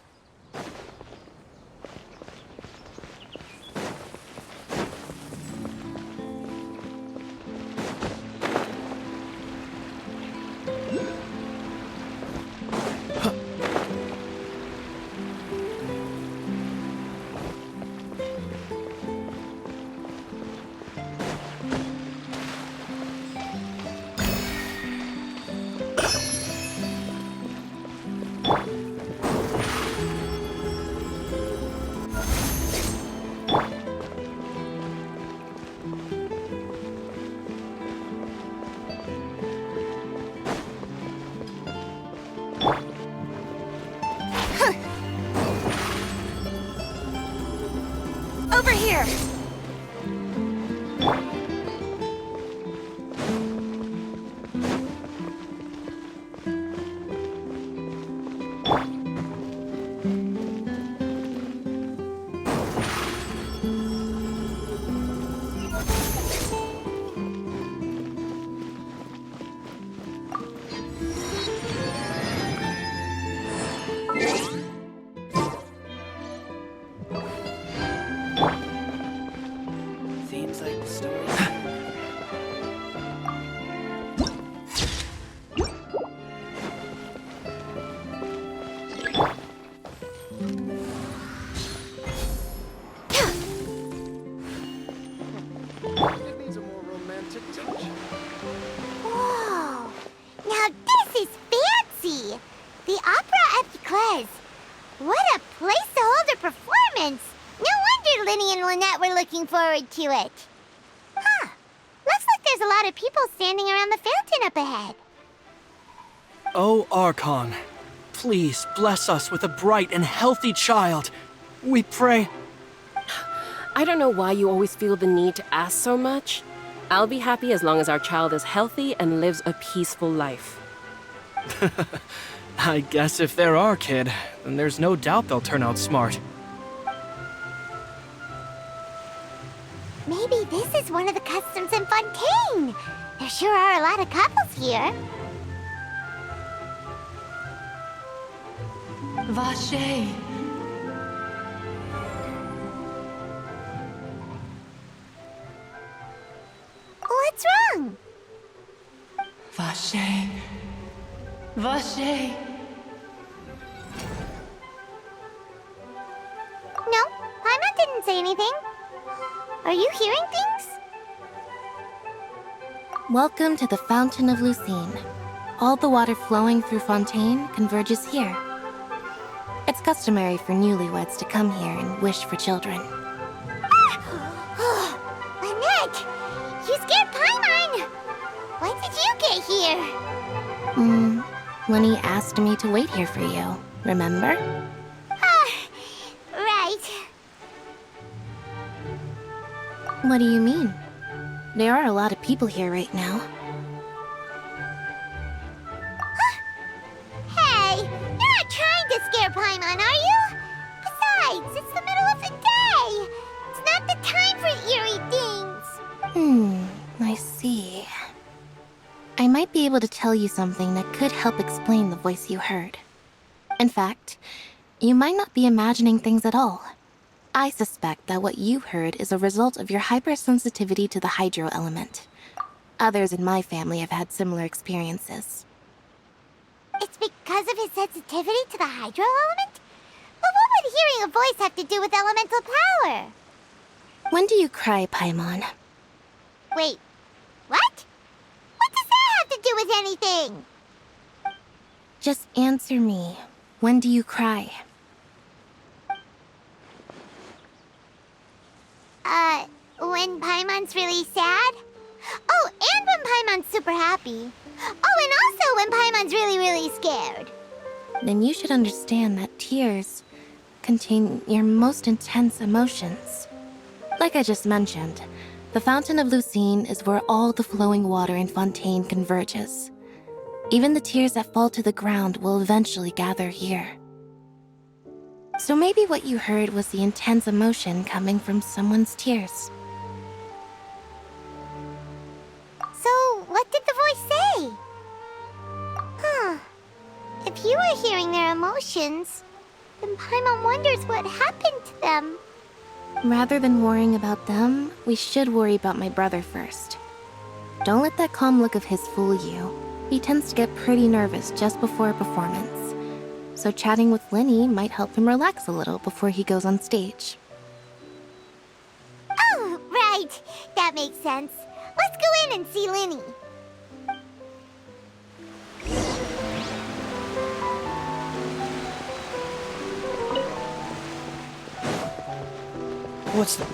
S4: Over here!
S10: Seems like the story.
S14: It needs a more romantic touch.
S2: Whoa! Now this is fancy! The Opera Epiclese. What a place to hold a performance! No wonder Linny and Lynette were looking forward to it. Huh. Looks like there's a lot of people standing around the fountain up ahead.
S15: O Archon, please bless us with a bright and healthy child. We pray.
S11: I don't know why you always feel the need to ask so much.
S16: I'll be happy as long as our child is healthy and lives a peaceful life.
S15: I guess if they're our kid, then there's no doubt they'll turn out smart.
S2: Maybe this is one of the customs in Fontaine. There sure are a lot of couples here.
S17: Vache.
S2: What's wrong?
S17: Vache. Vache.
S2: No, Paimon didn't say anything. Are you hearing things?
S7: Welcome to the Fountain of Lucine. All the water flowing through Fontaine converges here. It's customary for newlyweds to come here and wish for children.
S2: Lynette! You scared Paimon! When did you get here?
S7: Lenny asked me to wait here for you, remember?
S2: Right.
S7: What do you mean? There are a lot of people here right now.
S2: Hey, you're not trying to scare Paimon, are you? Besides, it's the middle of the day. It's not the time for eerie things.
S7: I see. I might be able to tell you something that could help explain the voice you heard. In fact, you might not be imagining things at all. I suspect that what you heard is a result of your hypersensitivity to the hydro element. Others in my family have had similar experiences.
S2: It's because of his sensitivity to the hydro element? But what would hearing a voice have to do with elemental power?
S7: When do you cry, Paimon?
S2: Wait, what? What does that have to do with anything?
S7: Just answer me. When do you cry?
S2: When Paimon's really sad? Oh, and when Paimon's super happy. Oh, and also when Paimon's really, really scared.
S7: Then you should understand that tears contain your most intense emotions. Like I just mentioned, the Fountain of Lucine is where all the flowing water in Fontaine converges. Even the tears that fall to the ground will eventually gather here. So maybe what you heard was the intense emotion coming from someone's tears.
S2: So, what did the voice say? If you were hearing their emotions, then Paimon wonders what happened to them.
S7: Rather than worrying about them, we should worry about my brother first. Don't let that calm look of his fool you. He tends to get pretty nervous just before a performance. So chatting with Lenny might help him relax a little before he goes on stage.
S2: Oh, right. That makes sense. Let's go in and see Lenny.
S10: What's the...